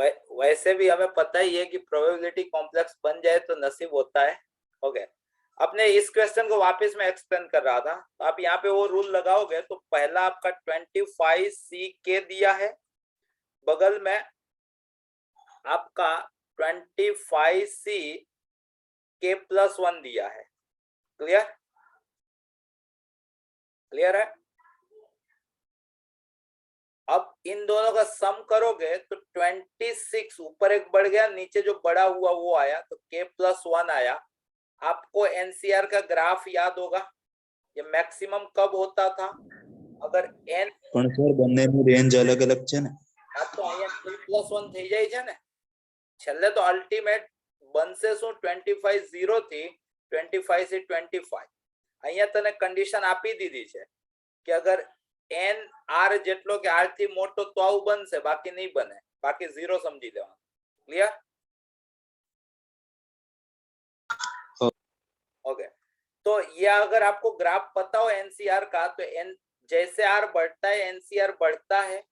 वैसे भी हमें पता ही है कि प्रोबेबिलिटी कॉम्प्लेक्स बन जाए तो नसीब होता है। ओके, अपने इस क्वेश्चन को वापस मैं एक्सप्लेन कर रहा था, तो आप यहाँ पे वो रूल लगाओगे तो पहला आपका 25C दिया है, बगल में आपका 25C+1 दिया है। क्लियर? क्लियर है? अब इन दोनों का सम करोगे तो 26 ऊपर एक बढ़ गया, नीचे जो बड़ा हुआ वो आया, तो K+1 आया। आपको एनसीआर का ग्राफ याद होगा, ये मैक्सिमम कब होता था? अगर n પણ સર બંનેની રેન્જ અલગ અલગ છે ને? આ તો અહીંયા 3+1 થઈ જાય છે ને, છેલ્લે તો અલ્ટિમેટ બનશે શું 25 0 થી 25 થી 25। અહીંયા તને કન્ડિશન આપી દીધી છે કે અગર n r જેટલો કે r થી મોટો તો આવું બનશે, બાકી નહીં બને, બાકી 0 સમજી લેવાનું। ક્લિયર? ओके, तो ये अगर आपको ग्राफ पता हो एनसीआर का, तो एन जैसे आर बढ़ता है एनसीआर बढ़ता है,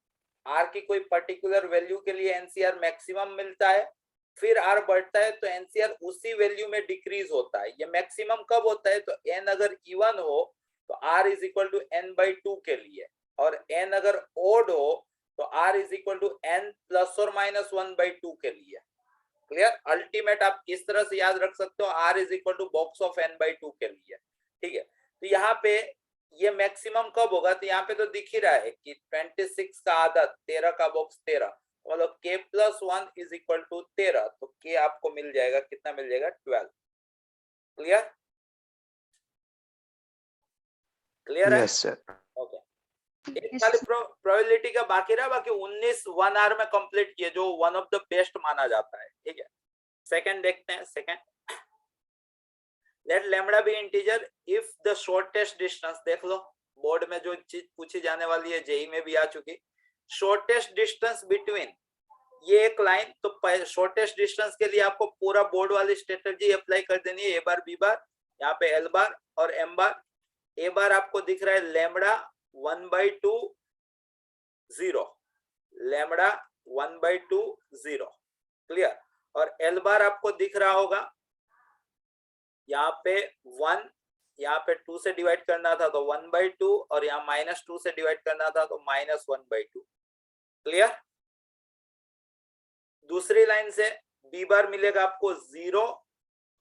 आर की कोई पर्टिकुलर वैल्यू के लिए एनसीआर मैक्सिमम मिलता है, फिर आर बढ़ता है तो एनसीआर उसी वैल्यू में डिक्रीज होता है। ये मैक्सिमम कब होता है? तो एन अगर इवन हो तो r is equal to n/2 के लिए, और एन अगर ओड हो तो r is equal to n ±1/2 के लिए। क्लियर? अल्टीमेट आप इस तरह से याद रख सकते हो, r is equal to box of n/2 के लिए। ठीक है, तो यहाँ पे ये मैक्सिमम कब होगा? तो यहाँ पे तो दिख ही रहा है कि 26 का आधा 13 का बॉक्स 13, मतलब K+1 इज इक्वल टू 13, तो K आपको मिल जाएगा, कितना मिल जाएगा? 12। क्लियर? क्लियर है? Yes sir. ओके, एक खाली प्रोबेबिलिटी का बाकी रहा, बाकी 19 1 आवर में कंप्लीट किए, जो वन ऑफ द बेस्ट माना जाता है। ठीक है, सेकंड देखते हैं। Second, let lambda be integer if the shortest distance, देख लो बोर्ड में जो चीज पूछी जाने वाली है, जेई में भी आ चुकी, शॉर्टेस्ट डिस्टेंस बिटवीन ये एक लाइन, तो शॉर्टेस्ट डिस्टेंस के लिए आपको पूरा बोर्ड वाली स्ट्रेटजी अप्लाई कर देनी है, ए बार बी बार, यहाँ पे एल बार और एम बार। ए बार आपको दिख रहा है लैम्बडा 1/2 0, लैम्बडा 1/2 0। क्लियर? और एल बार आपको दिख रहा होगा यहाँ पे 1, यहाँ पे 2 से डिवाइड करना था तो 1/2, और यहाँ -2 से डिवाइड करना था तो -1/2। क्लियर? दूसरी लाइन से बी बार मिलेगा आपको 0,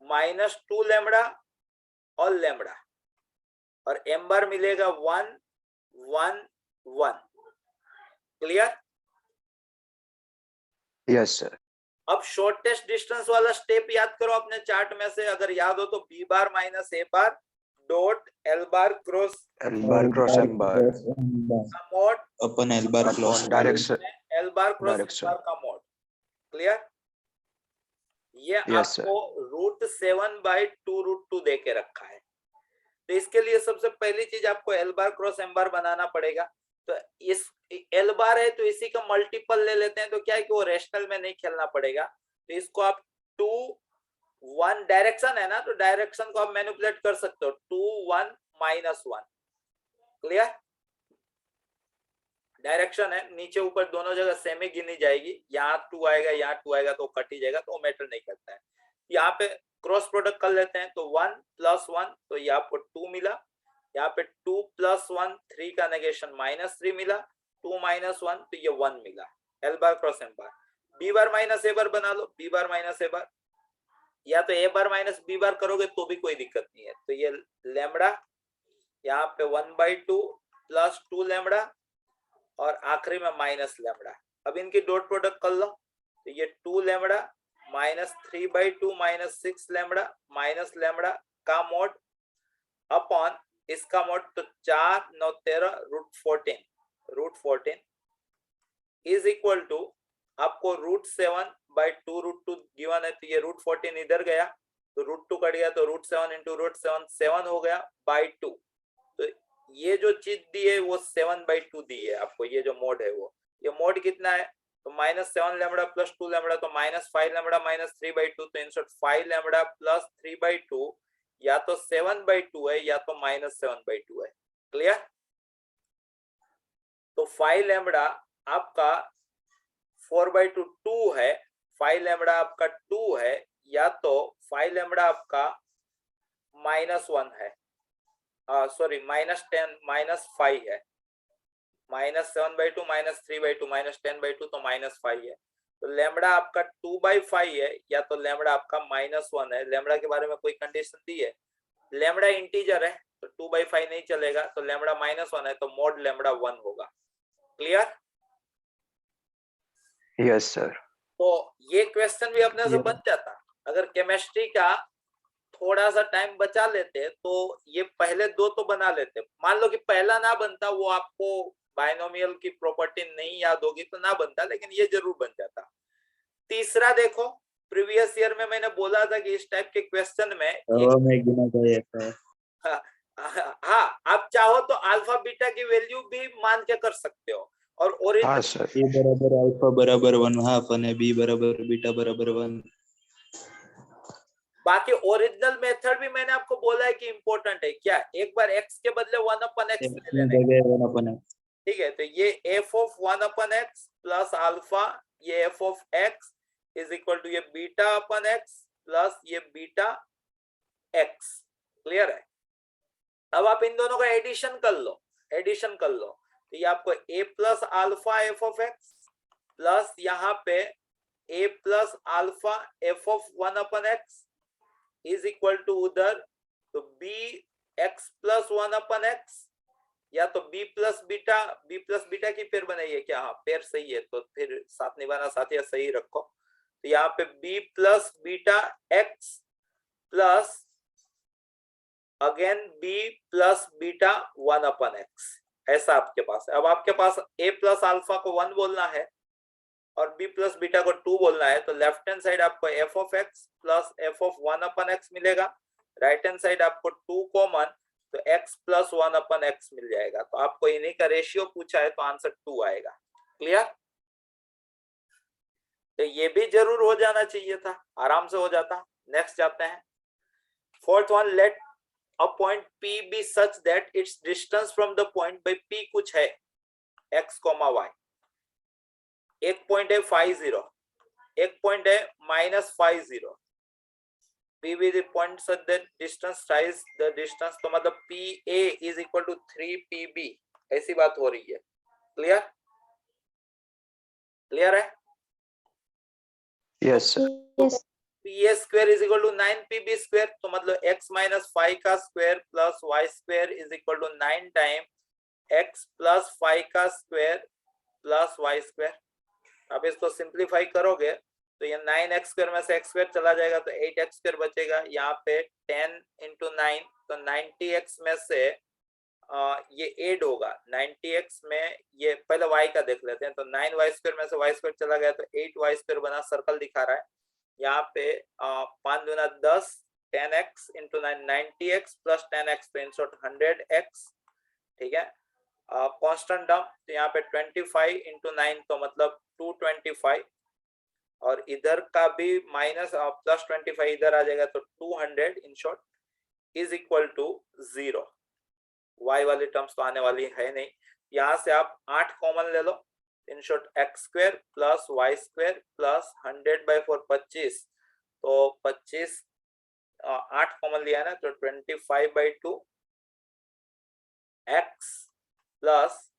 -2 लैम्बडा और लैम्बडा, और एम बार मिलेगा 1 1 1। क्लियर? Yes sir. अब शॉर्टेस्ट डिस्टेंस वाला स्टेप याद करो अपने चार्ट में से, अगर याद हो तो B bar minus A bar dot L bar cross M bar mod अपन L bar cross direction, L bar cross L bar का मोड। क्लियर? ये आपको √7/2√2 दे के रखा है, तो इसके लिए सबसे पहली चीज आपको एल बार क्रॉस एम बार बनाना पड़ेगा। तो इस एल बार है तो इसी का मल्टीपल ले लेते हैं, तो क्या है कि वो रेशनल में नहीं खेलना पड़ेगा, तो इसको आप 2 1 डायरेक्शन है ना, तो डायरेक्शन को आप मैनिपुलेट कर सकते हो, 2 1 -1। क्लियर? डायरेक्शन है, नीचे ऊपर दोनों जगह सेम ही गिनी जाएगी, यहाँ 2 आएगा यहाँ 2 आएगा तो कट ही जाएगा, तो मैटर नहीं करता है। यहाँ पे क्रॉस प्रोडक्ट कर लेते हैं, तो 1 + 1, तो ये आपको 2 मिला, यहाँ पे 2 + 1 3 का नेगेशन -3 मिला, 2 - 1 तो ये 1 मिला। L bar cross M bar, B bar minus A बार बना लो, बी बार माइनस ए बार, या तो ए बार माइनस बी बार करोगे तो भी कोई दिक्कत नहीं है। तो ये लैम्बडा यहाँ पे 1/2 + 2 लैम्बडा, और आखिरी में माइनस लैम्बडा। अब इनकी डॉट प्रोडक्ट कर लो, तो ये 2 लैम्बडा -3/2 -6 लैम्बडा माइनस लैम्बडा का मोड अपॉन इसका मोड, तो 4 9 13 √14 इज इक्वल टू आपको √7/2√2 गिवन है, तो ये √14 इधर गया तो √2 कट गया, तो √7 × √7 7 हो गया /2। तो ये जो चीज दी है वो 7/2 दी है आपको, ये जो मोड है वो, ये मोड कितना है? तो -7 लैम्बडा + 2 लैम्बडा, तो -5 लैम्बडा -3/2, तो इंसर्ट 5 लैम्बडा + 3/2, या तो 7/2 है या तो -7/2 है। क्लियर? तो 5 लैम्बडा आपका 4/2 2 है, 5 लैम्बडा आपका 2 है, या तो 5 लैम्बडा आपका -1 है, सॉरी -10 -5 है, -7/2 -3/2 -10/2 तो -5 है। तो लैम्बडा आपका 2/5 है, या तो लैम्बडा आपका -1 है। लैम्बडा के बारे में कोई कंडीशन दी है? लैम्बडा इंटीजर है तो 2/5 नहीं चलेगा, तो लैम्बडा -1 है तो मोड लैम्बडा 1 होगा। क्लियर? Yes sir. तो ये क्वेश्चन भी अपने से बन जाता अगर केमिस्ट्री का थोड़ा सा टाइम बचा लेते, तो ये पहले दो तो बना लेते। मान लो कि पहला ना बनता, वो आपको बायनोमियल की प्रॉपर्टी नहीं याद होगी तो ना बनता, लेकिन ये जरूर बन जाता। तीसरा देखो, प्रीवियस ईयर में मैंने बोला था कि इस टाइप के क्वेश्चन में हाँ, आप चाहो तो अल्फा बीटा की वैल्यू भी मान के कर सकते हो। और ओरिजिनल हाँ सर। ए बराबर अल्फा बराबर 1/2 અને बी बराबर बीटा बराबर 1। बाकी ओरिजिनल मेथड भी मैंने आपको बोला है कि इंपॉर्टेंट है क्या। एक बार x के बदले 1/x ले लेने, 1/x। ठीक है। तो ये f of 1/x plus alpha, ये f of x is equal to ये बीटा अपन x प्लस ये बीटा x। क्लियर है? अब आप इन दोनों का एडिशन कर लो, एडिशन कर लो, तो ये आपको a plus alpha f of x प्लस यहाँ पे a plus alpha f of 1/x is equal to उधर तो b x प्लस 1/x, या तो b प्लस बीटा की पेयर बनाइए क्या? हाँ, पेयर सही है, तो फिर साथ निभाना साथिया सही रखो। तो यहाँ पे b plus beta x plus again b plus beta 1/x, ऐसा आपके पास है। अब आपके पास a प्लस अल्फा को 1 बोलना है और b प्लस बीटा को 2 बोलना है, तो लेफ्ट हैंड साइड आपको f of x plus f of 1/x मिलेगा, राइट हैंड साइड आपको 2 कॉमन, तो x प्लस 1/x मिल जाएगा। तो आपको इन्हीं का रेशियो पूछा है तो आंसर 2 आएगा। क्लियर? तो ये भी जरूर हो जाना चाहिए था, आराम से हो जाता। नेक्स्ट जाते हैं। Fourth one, let a point P be such that its distance from the point by P कुछ है x, y। एक पॉइंट है 50, एक पॉइंट है -50। P be the point such that distance tries the distance, तो मतलब PA is equal to 3PB, ऐसी बात हो रही है। क्लियर? क्लियर है? Yes sir. Yes. PA square is equal to 9PB square, तो मतलब x minus 5 का square plus y square is equal to 9 time x plus 5 का स्क्वायर प्लस y square। अब इसको सिंप्लीफाई करोगे तो ये 9x स्क्वायर में से x स्क्वायर चला जाएगा तो 8x स्क्वायर बचेगा। यहाँ पे 10 into 9 तो 90x में से ये ऐड होगा। 90x में ये पहले y का देख लेते हैं, तो 9y स्क्वायर में से y स्क्वायर चला गया तो 8y स्क्वायर बना, सर्कल दिखा रहा है। यहाँ पे 5 दूना 10, 10x into 9 90x plus 10x तो इन शॉर्ट 100x। ठीक है, कांस्टेंट टर्म, तो यहाँ पे 25 into 9 तो मतलब 225, और इधर का भी माइनस प्लस 25 इधर आ जाएगा तो 200 in short is equal to 0। y वाली टर्म्स तो आने वाली है नहीं। यहाँ से आप 8 कॉमन ले लो, in short x square plus y square plus 100/4 25, तो 25 8 कॉमन लिया ना तो 25/2 x प्लस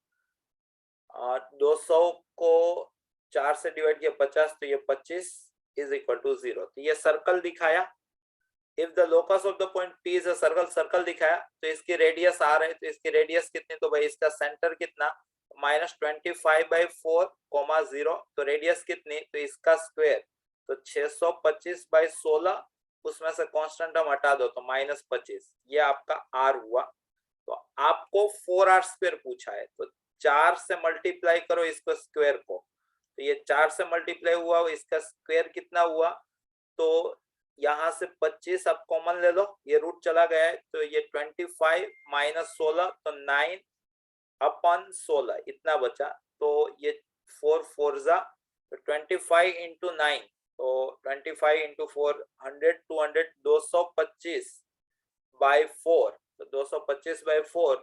200 को 4 से डिवाइड किया 50, तो ये 25 इज इक्वल टू 0। तो ये सर्कल दिखाया। If the locus of the point P is a circle, circle दिखाया, तो इसकी रेडियस R है, तो इसकी रेडियस कितनी, तो भाई इसका सेंटर कितना -25/4, 0, तो रेडियस कितनी, तो इसका स्क्वायर तो 625/16, उसमें से कांस्टेंट हम हटा दो तो -25, ये आपका R हुआ। तो आपको 4R² पूछा है, तो 4 से मल्टीप्लाई करो इसको स्क्वायर को, तो ये 4 से मल्टीप्लाई हुआ, इसका स्क्वायर कितना हुआ, तो यहाँ से 25 आप कॉमन ले लो, ये रूट चला गया है, तो ये 25 - 16 तो 9/16 इतना बचा, तो ये 4 4 जा तो 25 into 9, तो 25 into 4 100 200 225/4, तो 225/4,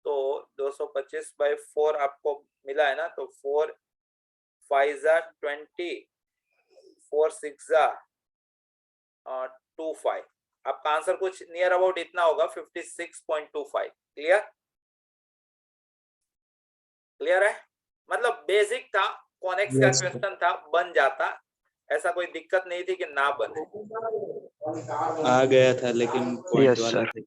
तो 225/4 आपको मिला है ना, तो 4 5 20, 4 6 25। आपका आंसर कुछ नियर अबाउट इतना होगा 56.25। क्लियर? क्लियर है? मतलब बेसिक था, कॉनेक्स का Yes, sir. क्वेश्चन था, बन जाता, ऐसा कोई दिक्कत नहीं थी कि ना बने। आ गया था लेकिन पॉइंट Yes, वाला sir.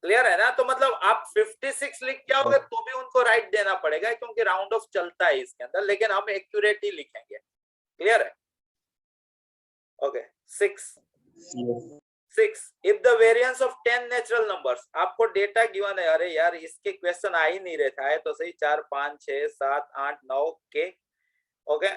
क्लियर है ना? तो मतलब आप 56 लिख के आओगे तो भी उनको राइट देना पड़ेगा, क्योंकि राउंड ऑफ चलता है इसके अंदर, लेकिन हम एक्यूरेट ही लिखेंगे। क्लियर है? Okay. 6 if the variance of 10 natural numbers, आपको डेटा गिवन है, अरे यार इसके क्वेश्चन आ ही नहीं रहता है तो सही, 4 5 6 7 8 9 के। Okay,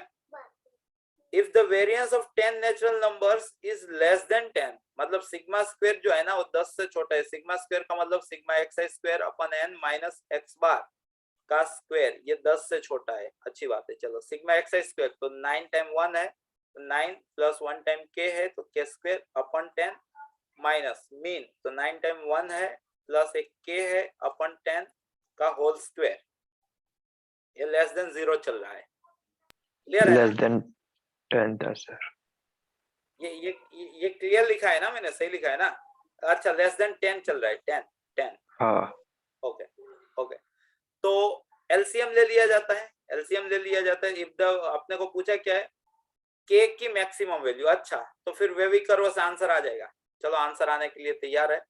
if the variance of 10 natural numbers is less than 10, मतलब सिग्मा स्क्वायर जो है ना वो 10 से छोटा है। सिग्मा स्क्वायर का मतलब सिग्मा एक्स स्क्वायर अपन एन माइनस एक्स बार का स्क्वायर, ये 10 से छोटा है। अच्छी बात है। चलो सिग्मा एक्स स्क्वायर तो 9 टाइम 1 है, तो 9 प्लस 1 टाइम के है, तो के स्क्वायर अपन 10 माइनस मीन, तो 9 टाइम 1 है प्लस एक के है अपन 10 का होल स्क्वायर। ये लेस देन 0 चल रहा है। क्लियर है? Less than 10 था सर। ये क्लियर लिखा है ना मैंने? सही लिखा है ना? अच्छा, लेस देन 10 चल रहा है। 10। हाँ। Okay okay. तो एलसीएम ले लिया जाता है। एलसीएम ले लिया जाता है। इफ द, अपने को पूछा क्या है, के की मैक्सिमम वैल्यू। अच्छा, तो फिर वे भी करो से आंसर आ जाएगा। चलो आंसर आने के लिए तैयार है।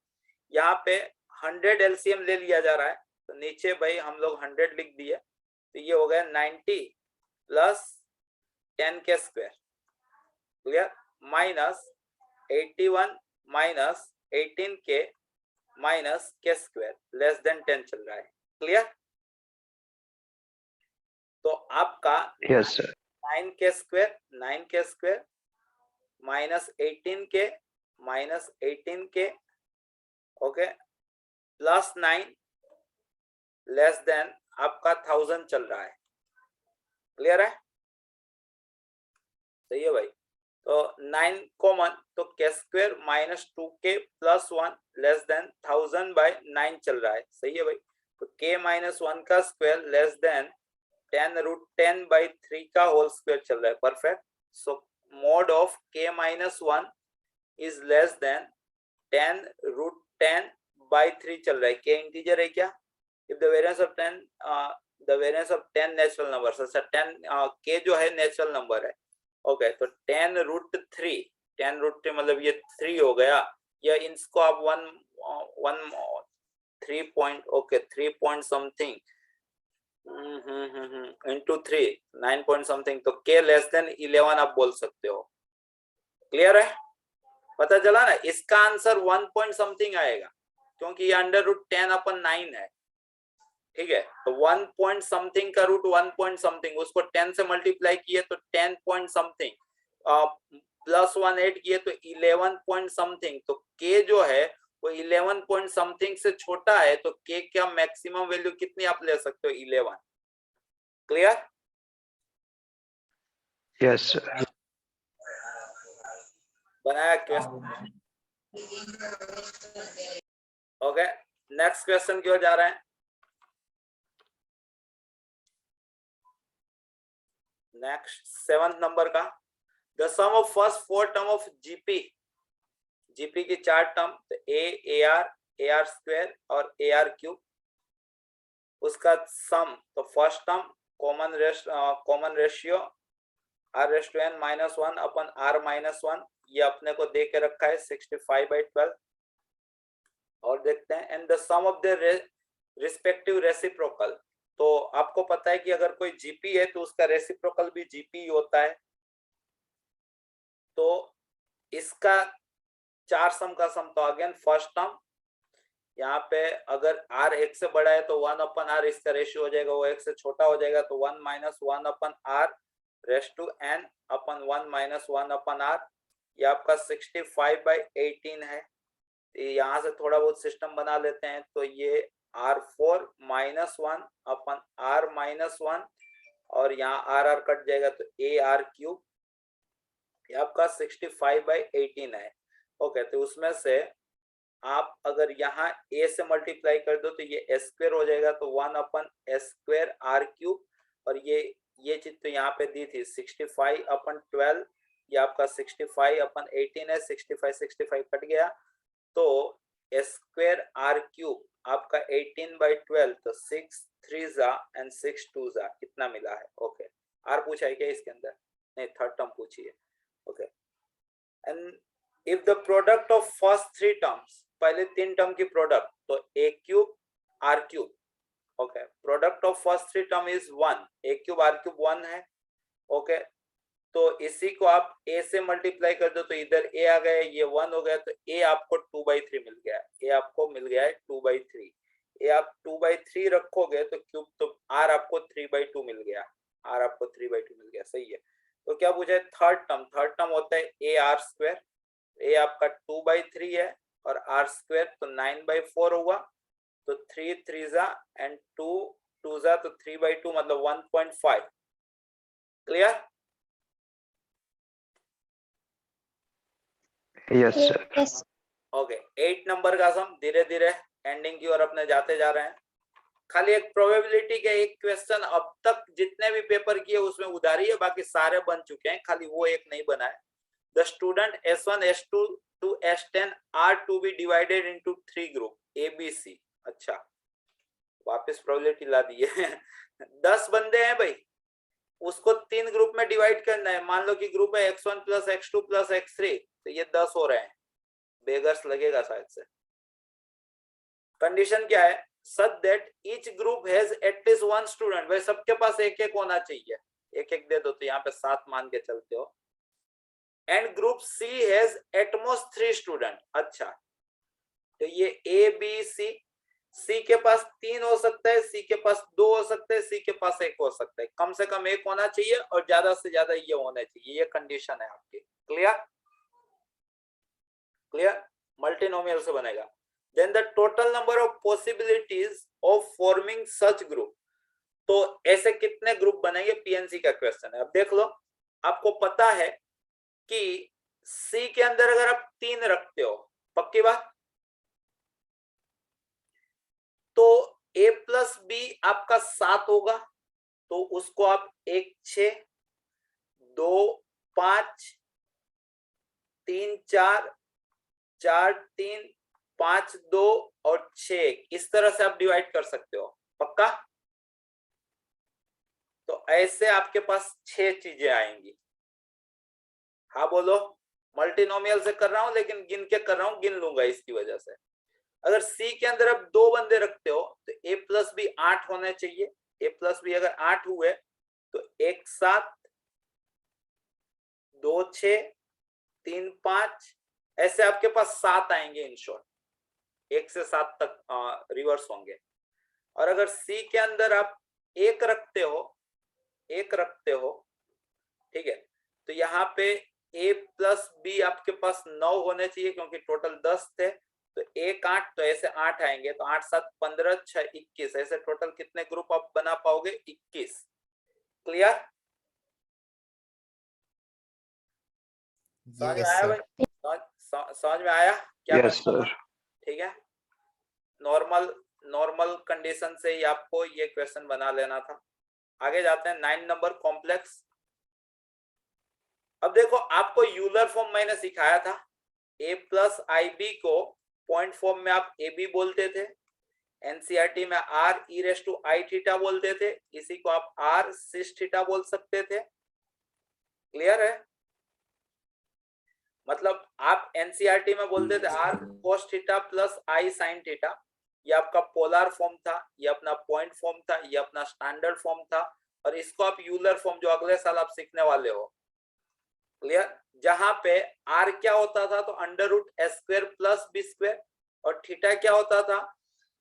यहाँ पे 100 एलसीएम ले लिया जा रहा है, तो नीचे भाई हम लोग 100 लिख दिए, तो ये हो गया 90 प्लस 10 के स्क्वायर। क्लियर? माइनस 81 माइनस 18 के माइनस के स्क्वायर, लेस देन 10 चल रहा है। क्लियर? तो आपका यस सर। 9 के स्क्वायर माइनस 18 के माइनस 18 के, ओके, प्लस 9 लेस देन आपका 1000 चल रहा है। क्लियर है? सही है भाई। तो 9 कॉमन, तो के square minus 2k plus 1 less than 1000 by 9 चल रहा है। सही है भाई। तो k माइनस 1 का square less than 10 root 10 by 3 का होल स्क्वायर चल रहा है। Perfect. So mod of k minus 1 is less than 10 root 10 by 3 चल रहा है। k इंटीजर है क्या? If the variance of 10 the variance of 10 natural numbers, अच्छा 10 k जो है नेचुरल नंबर है। ओके, तो 10 रूट 3 मतलब ये 3 हो गया, या इसको आप 3 point, okay 3 point something into 3 9 point something, तो k लेस देन 11 आप बोल सकते हो। क्लियर है? पता चला ना? इसका आंसर 1 पॉइंट समथिंग आएगा, क्योंकि ये अंडर रूट 10 अपन 9 है। ठीक है, तो 1 पॉइंट समथिंग का रूट 1 पॉइंट समथिंग, उसको 10 से मल्टीप्लाई किए तो 10 पॉइंट समथिंग, प्लस 1 ऐड किए तो 11 पॉइंट समथिंग। तो k जो है वो 11 पॉइंट समथिंग से छोटा है, तो k का मैक्सिमम वैल्यू कितनी आप ले सकते हो? 11। क्लियर? Yes sir. बनाया क्वेश्चन? ओके, नेक्स्ट क्वेश्चन की ओर जा रहे हैं। नेक्स्ट 7th नंबर का, the sum of first 4 term of GP की 4 टर्म, तो ए आर स्क्वायर और ए आर क्यूब, उसका सम, तो first term common ratio r raise to n minus 1 अपन आर माइनस 1, ये अपने को दे के रखा है 65/12। और देखते हैं, and the sum of the respective reciprocal, तो आपको पता है कि अगर कोई जीपी है तो उसका रेसिप्रोकल भी जीपी होता है। तो इसका 4 सम का सम, तो अगेन फर्स्ट टर्म, यहाँ पे अगर r 1 से बड़ा है तो 1 अपन r, इसका रेशियो हो जाएगा, वो 1 से छोटा हो जाएगा तो 1 माइनस 1 अपन r रेस टू n अपन 1 माइनस 1 अपन r, ये आपका 65/18 है। यहाँ से थोड़ा बहुत सिस्टम बना लेते हैं, तो ये r4 माइनस 1 अपन r माइनस 1, और यहाँ r कट जाएगा तो a r क्यूब, ये आपका 65/18 है। ओके, तो उसमें से आप अगर यहाँ a से मल्टीप्लाई कर दो तो ये s स्क्वायर हो जाएगा, तो 1 अपन s स्क्वायर r क्यूब, और ये चीज तो यहाँ पे दी थी 65/12, ये आपका 65/18 है, 65 कट गया तो स्क्वायर आर क्यूब आपका 18/12, तो 6 3 एंड 6 2 कितना मिला है? ओके, आर पूछा है क्या इसके अंदर? नहीं, थर्ड टर्म पूछी है। Okay, and if the product of first 3 terms, पहले 3 टर्म की प्रोडक्ट, तो a cube r cube, okay, product of first 3 term is 1, a cube r cube 1 है। ओके, तो इसी को आप a से मल्टीप्लाई कर दो तो इधर a आ गया, ये 1 हो गया, तो a आपको 2/3 मिल गया, a आपको मिल गया है 2/3। a आप 2/3 रखोगे तो क्यूब, तो r आपको 3/2 मिल गया, r आपको 3/2 मिल गया, सही है। तो क्या पूछा है? थर्ड टर्म होता है a r स्क्वायर, a आपका 2/3 है और r स्क्वायर तो 9/4 होगा, तो 3 3 एंड 2 2 तो 3/2 मतलब 1.5। Clear? Yes, sir. Yes. Okay, 8 number का सम, धीरे धीरे एंडिंग की ओर अपने जाते जा रहे हैं। खाली एक प्रोबेबिलिटी का एक क्वेश्चन अब तक जितने भी पेपर किए उसमें उधारी है, बाकी सारे बन चुके हैं, खाली वो एक नहीं बना है। The student S1 S2 to S10 are to be divided into 3 group A B C। अच्छा, वापस प्रोबेबिलिटी ला दी है 10 बंदे हैं भाई, उसको 3 ग्रुप में डिवाइड करना है। मान लो कि ग्रुप है X1 + X2 + X3, तो ये 10 हो रहे हैं, बेगर्स लगेगा शायद से। कंडीशन क्या है? such that each group has at least 1 student, भाई सबके पास एक एक होना चाहिए, एक एक दे दो, तो यहाँ पे 7 मान के चलते हो। And group C has at most 3 student। अच्छा, तो ये A B C के पास 3 हो सकता है, C के पास 2 हो सकते हैं, C के पास 1 हो सकता है, कम से कम 1 होना चाहिए और ज्यादा से ज्यादा ये होना चाहिए, ये कंडीशन है आपकी। क्लियर? क्लियर? मल्टीनोमियल से बनेगा। Then the total number of possibilities of forming such group, तो ऐसे कितने ग्रुप बनेंगे, पीएनसी का क्वेश्चन है। अब देख लो, आपको पता है कि सी के अंदर अगर आप 3 रखते हो, पक्की बात, तो a + b आपका 7 होगा, तो उसको आप 1 6 2 5 3 4 4 3 5 2 और 6, इस तरह से आप डिवाइड कर सकते हो, पक्का? तो ऐसे आपके पास 6 चीजें आएंगी। हाँ बोलो, मल्टीनोमियल से कर रहा हूं लेकिन गिन के कर रहा हूं, गिन लूंगा इसकी वजह से। अगर सी के अंदर आप 2 बंदे रखते हो तो a + b 8 होने चाहिए, a + b अगर 8 हुए तो 1 7 2 6 3 5, ऐसे आपके पास 7 आएंगे इन शॉर्ट, 1 से 7 तक रिवर्स होंगे। और अगर सी के अंदर आप 1 रखते हो, ठीक है, तो यहाँ पे a + b आपके पास 9 होने चाहिए क्योंकि टोटल 10 थे, तो 1 8, तो ऐसे 8 आएंगे, तो 8 7 15 6 21, ऐसे टोटल कितने ग्रुप आप बना पाओगे? 21। क्लियर? समझ में आया भाई? समझ में आया क्या? Yes, sir. ठीक है, नॉर्मल कंडीशन से ही आपको ये क्वेश्चन बना लेना था। आगे जाते हैं 9 नंबर, कॉम्प्लेक्स। अब देखो, आपको यूलर फॉर्म मैंने सिखाया था, a + IB को पॉइंट फॉर्म में आप AB बोलते थे, एनसीईआरटी में r e⁻I θ बोलते थे, इसी को आप r sis θ बोल सकते थे। क्लियर है? मतलब आप एनसीईआरटी में बोलते थे r cos θ + I sin θ, ये आपका पोलर फॉर्म था, ये अपना पॉइंट फॉर्म था, ये अपना स्टैंडर्ड फॉर्म था, और इसको आप यूलर फॉर्म जो अगले साल आप सीखने वाले हो, क्लियर, जहां पे r क्या होता था, तो √s² + b², और थीटा क्या होता था,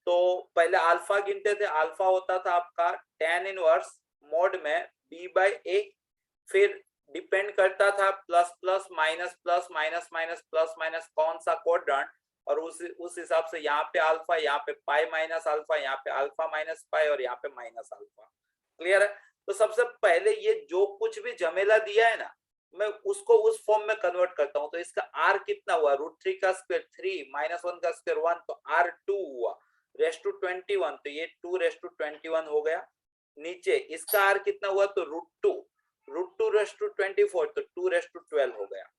तो पहले अल्फा गिनते थे, अल्फा होता था आपका tan इनवर्स मोड में b/a, फिर डिपेंड करता था plus plus minus plus minus minus plus minus कौन सा क्वाड्रेंट, और उस हिसाब से यहाँ पे अल्फा, यहाँ पे पाई माइनस अल्फा, यहाँ पे अल्फा माइनस पाई, और यहाँ पे माइनस अल्फा। क्लियर है? तो सबसे पहले ये जो कुछ भी झमेला दिया है ना, मैं उसको उस फॉर्म में कन्वर्ट करता हूं। तो इसका r कितना हुआ, √3 का स्क्वायर 3 -1 का स्क्वायर 1, तो r 2 हुआ, ⁻21, तो ये 2 ⁻21 हो गया। नीचे इसका आर कितना हुआ तो √2 रेस टू 24 तो 2 रेस टू 12 हो गया।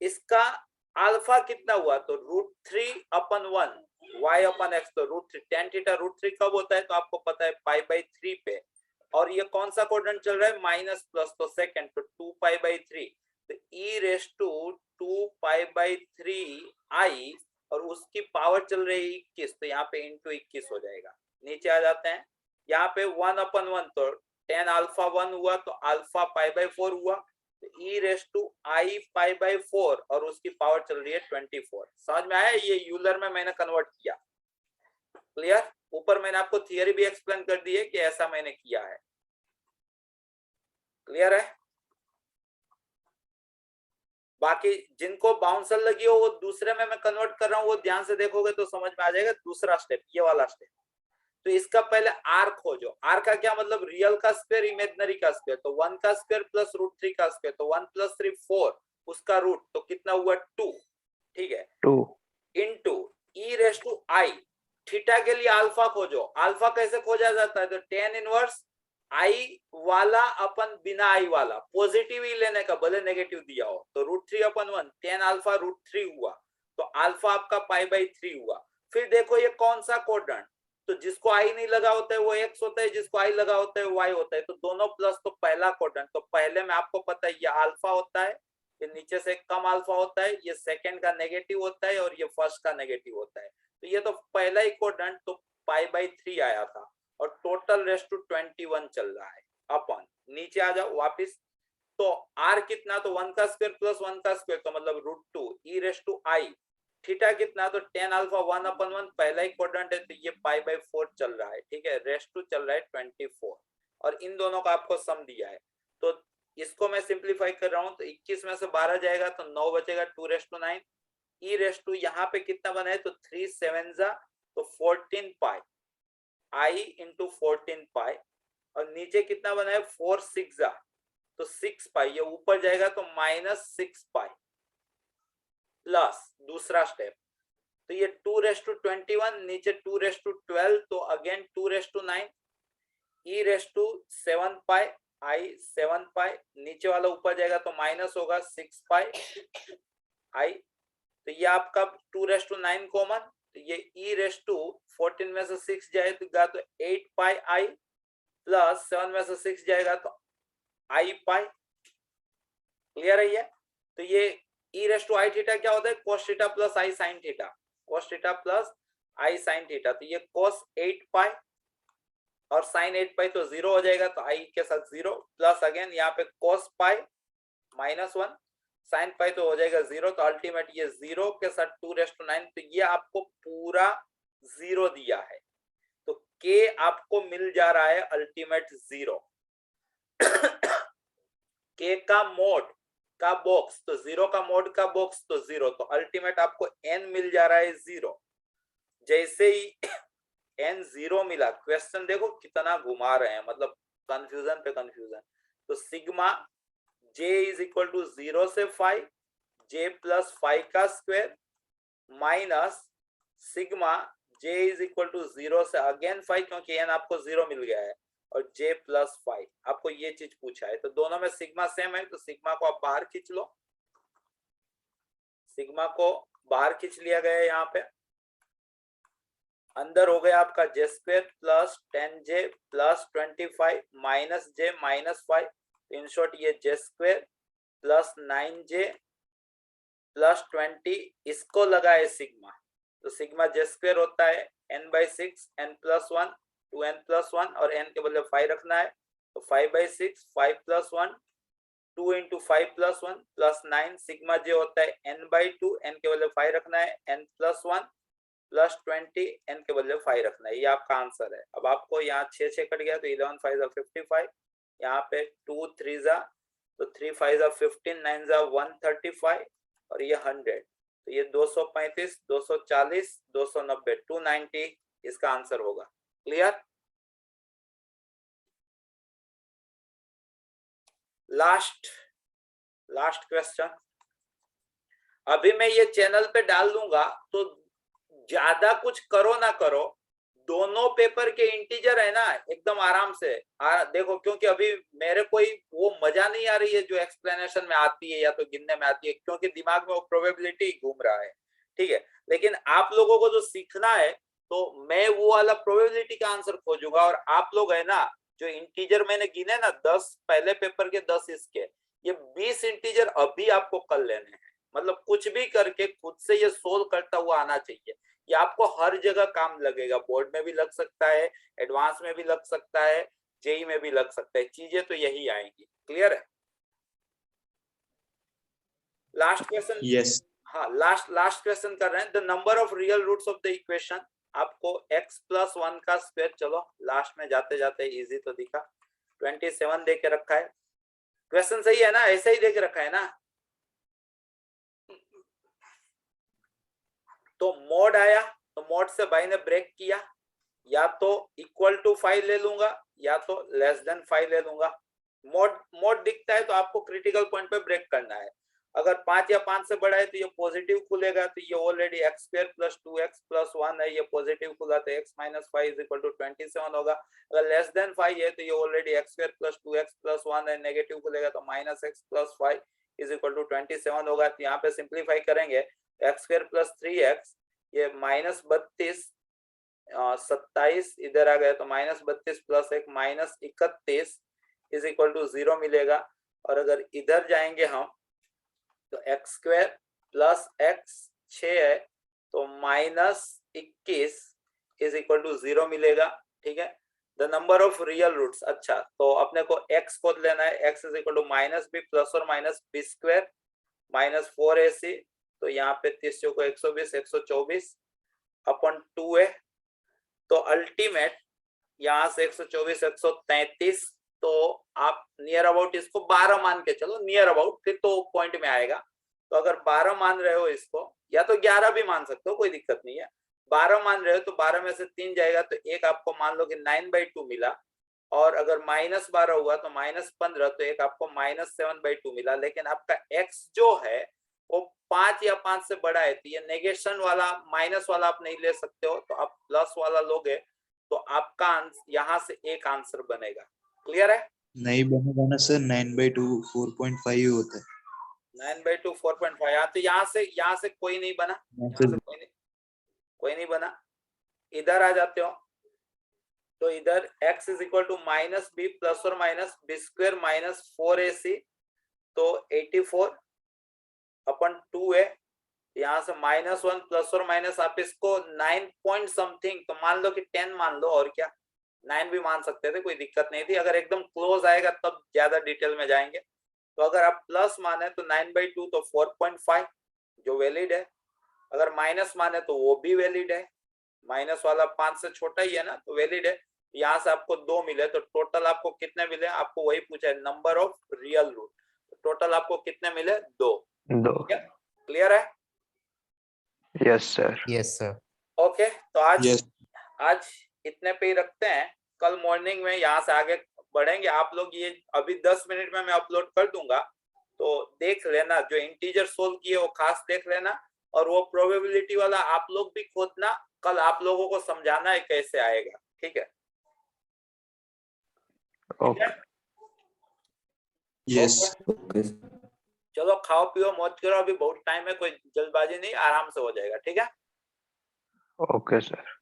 इसका अल्फा कितना हुआ तो √3/1 y/x तो √3 tan थीटा √3 कब होता है तो आपको पता है π/3 पे, और ये कौन सा क्वाड्रेंट चल रहा है माइनस प्लस तो सेकंड तो 2π/3 तो e⁻²2π/3i और उसकी पावर चल रही है 21 तो यहाँ पे इंटू 21 हो जाएगा। नीचे आ जाते हैं, यहाँ पे 1/1 तो tan अल्फा 1 हुआ तो अल्फा π/4 हुआ तो e⁻⁴ और उसकी पावर चल रही है 24। समझ में आया? ये यूलर में मैंने कन्वर्ट किया। क्लियर? ऊपर मैंने आपको थियरी भी एक्सप्लेन कर दी है कि ऐसा मैंने किया है। क्लियर है? बाकी जिनको बाउंसर लगी हो वो दूसरे में मैं कन्वर्ट कर रहा हूं, वो ध्यान से देखोगे तो समझ में आ जाएगा। दूसरा स्टेप, ये वाला स्टेप, तो इसका पहले आर खोजो। आर का क्या मतलब? रियल का स्क्वायर इमेजिनरी का स्क्वायर, तो 1 का स्क्वायर प्लस √3 का स्क्वायर तो 1 + 3 4 उसका रूट तो कितना हुआ 2। ठीक है, 2 इंटू e⁻i थीटा के लिए अल्फा खोजो। अल्फा कैसे खोजा जाता है तो tan इनवर्स आई वाला अपन बिना आई वाला, पॉजिटिव ही लेने का भले नेगेटिव दिया हो तो √3/1 tan अल्फा √3 हुआ तो अल्फा आपका π/3 हुआ। फिर देखो ये कौन सा क्वाड्रेंट, तो जिसको आई नहीं लगा होता है वो x होता है, जिसको आई लगा होता है y होता है, तो दोनों प्लस तो पहला क्वाड्रेंट तो पहले में आपको पता है ये अल्फा होता है, ये नीचे से कम अल्फा होता है, ये सेकंड का नेगेटिव होता है और ये फर्स्ट का नेगेटिव होता है। तो ये तो पहला ही क्वाड्रेंट तो π/3 आया था और टोटल रेस टू 21 चल रहा है अपन। नीचे आ जाओ वापिस, तो r कितना तो 1 का स्क्वायर प्लस 1 का स्क्वायर तो मतलब √2 e⁻i थीटा कितना तो tan अल्फा 1/1 पहला ही क्वाड्रेंट है तो ये π/4 चल रहा है। ठीक है, रेस टू चल रहा है 24 और इन दोनों का आपको सम दिया है तो इसको मैं सिंप्लीफाई कर रहा हूं तो 21 में से 12 जाएगा तो 9 बचेगा 2⁻9 e⁻, यहाँ पे कितना बना है तो 3 7 तो 14 पाई i इंटू 14 पाई और नीचे कितना बना है 4 6 तो 6 पाई, ये ऊपर जाएगा तो -6 पाई प्लस दूसरा स्टेप तो ये 2⁻21 नीचे 2⁻12 तो अगेन 2⁻9 e⁻7 पाई i 7 पाई नीचे वाला ऊपर जाएगा तो माइनस होगा 6 पाई i तो ये आपका 2⁻9 कॉमन तो ये e⁻14 में से 6 जाएगा तो 8 पाई i प्लस 7 में से 6 जाएगा तो i पाई। क्लियर है ये? तो ये e⁻i थीटा क्या होता है cos theta plus i sin theta, cos theta plus i sin theta तो ये cos 8 पाई और sin 8 पाई तो 0 हो जाएगा तो i के साथ 0 प्लस अगेन यहाँ पे cos पाई -1 sin पाई तो हो जाएगा 0 तो अल्टीमेट ये 0 के साथ 2⁻9 तो ये आपको पूरा 0 दिया है तो k आपको मिल जा रहा है अल्टीमेट 0 k का मोड का बॉक्स तो 0 का मोड का बॉक्स तो 0 तो अल्टीमेट आपको n मिल जा रहा है 0। जैसे ही n 0 मिला, क्वेश्चन देखो कितना घुमा रहे हैं, मतलब कंफ्यूजन पे कंफ्यूजन। तो सिग्मा j = 0 से 5 j + 5 का स्क्वायर माइनस सिग्मा j = 0 से अगेन 5 क्योंकि n आपको 0 मिल गया है और j + 5 आपको ये चीज पूछा है तो दोनों में सिग्मा सेम है तो सिग्मा को आप बाहर खींच लो। सिग्मा को बाहर खींच लिया गया है, यहाँ पे अंदर हो गया आपका j² plus 10j plus 25 minus j -5 in short ये j² प्लस 9j प्लस 20 इसको लगाए सिग्मा तो सिग्मा j² होता है n/6 n+1 2n + 1 और n के बदले 5 रखना है तो 5/6 5 + 1 2 × 5 + 1 प्लस 9 सिग्मा j होता है n/2 n के बदले 5 रखना है n+1 प्लस 20 n के बदले 5 रखना है। ये आपका आंसर है। अब आपको यहाँ 6 कट गया तो 11 5 55 यहाँ पे 2 3 तो 3 5 15 9 135 और ये 100 तो ये 235 240 290 290 इसका आंसर होगा। क्लियर? Last question. अभी मैं ये चैनल पे डाल दूंगा तो ज्यादा कुछ करो ना करो दोनों पेपर के इंटीजर है ना एकदम आराम से देखो, क्योंकि अभी मेरे कोई वो मजा नहीं आ रही है जो एक्सप्लेनेशन में आती है या तो गिनने में आती है, क्योंकि दिमाग में वो प्रोबेबिलिटी घूम रहा है, ठीक है। लेकिन आप लोगों को जो सीखना है तो मैं वो वाला प्रोबेबिलिटी का आंसर खोजूंगा, और आप लोग है ना जो इंटीजर मैंने गिने ना 10 पहले पेपर के 10 इसके, ये 20 इंटीजर अभी आपको कर लेने हैं। मतलब कुछ भी करके खुद से ये सोल्व करता हुआ आना चाहिए। ये आपको हर जगह काम लगेगा, बोर्ड में भी लग सकता है, एडवांस में भी लग सकता है, जेई में भी लग सकता है, चीजें तो यही आएंगी। क्लियर है? Last question. यस हाँ, लास्ट क्वेश्चन कर रहे हैं। The number of real roots of the equation, आपको x + 1 का स्क्वायर, चलो लास्ट में जाते जाते इजी तो दिखा, 27 दे के रखा है। क्वेश्चन सही है ना? ऐसे ही दे के रखा है ना? तो मोड आया तो मोड से भाई ने ब्रेक किया, या तो इक्वल टू 5 ले लूंगा या तो लेस देन 5 ले लूंगा। मोड दिखता है तो आपको क्रिटिकल पॉइंट पे ब्रेक करना है। अगर 5 या 5 से बड़ा है तो ये पॉजिटिव खुलेगा, तो ये ऑलरेडी x² + 2x + 1 है, ये पॉजिटिव खुला तो x - 5 = 27 होगा। अगर लेस देन 5 है तो ये ऑलरेडी x² + 2x + 1 है, नेगेटिव खुलेगा तो -x + 5 = 27 होगा। तो यहाँ पे सिंप्लीफाई करेंगे, x² + 3x, ये -32 27 इधर आ गया तो -32 + 1 -31 = 0 मिलेगा। और अगर इधर जाएंगे हम तो x² + x 6 है तो -21 = 0 मिलेगा, ठीक है। The number of real roots, अच्छा तो अपने को x को लेना है, x = -b ± b² -4ac, तो यहाँ पे 30 को 120 124 अपन 2 है, तो अल्टीमेट यहाँ से 124 133, तो आप नियर अबाउट इसको 12 मान के चलो, नियर अबाउट, फिर तो पॉइंट में आएगा। तो अगर 12 मान रहे हो इसको, या तो 11 भी मान सकते हो, कोई दिक्कत नहीं है। 12 मान रहे हो तो 12 में से 3 जाएगा तो एक आपको मान लो कि 9/2 मिला, और अगर -12 हुआ तो -15, तो एक आपको -7/2 मिला। लेकिन आपका x जो है वो 5 या 5 से बड़ा है, तो ये नेगेशन वाला माइनस वाला आप नहीं ले सकते हो, तो आप प्लस वाला लोगे तो आपका यहाँ से एक आंसर बनेगा। क्लियर है? नहीं बनेगा ना सर, 9/2 4.5 होता है। 9/2 4.5, तो यहाँ से कोई नहीं बना, यहाँ से कोई नहीं बना। इधर आ जाते हो तो इधर x = -b ± b² -4ac, तो 84/2 है। यहाँ से -1 ± आप इसको 9 पॉइंट समथिंग, तो मान लो कि 10 मान लो, और क्या 9 भी मान सकते थे, कोई दिक्कत नहीं थी। अगर एकदम क्लोज आएगा तब ज्यादा डिटेल में जाएंगे। तो अगर आप प्लस माने तो 9/2 तो 4.5 जो वैलिड है, अगर माइनस माने तो वो भी वैलिड है, माइनस वाला 5 से छोटा ही है ना, तो वैलिड है। यहाँ से आपको 2 मिले, तो टोटल आपको कितने मिले, आपको वही पूछा है, number of real root. Total आपको कितने मिले? 2। क्लियर है? Yes sir. Yes sir. Okay, तो आज Yes. आज इतने पे ही रखते हैं। कल मॉर्निंग में यहाँ से आगे बढ़ेंगे। आप लोग ये अभी 10 मिनट में मैं अपलोड कर दूंगा, तो देख लेना, जो इंटीजर सोल्व किए वो खास देख लेना, और वो प्रोबेबिलिटी वाला आप लोग भी खोदना। कल आप लोगों को समझाना है कैसे आएगा, ठीक है? ओके। Yes. चलो खाओ पियो मौज करो, अभी बहुत टाइम है, कोई जल्दबाजी नहीं, आराम से हो जाएगा, ठीक है? Okay sir.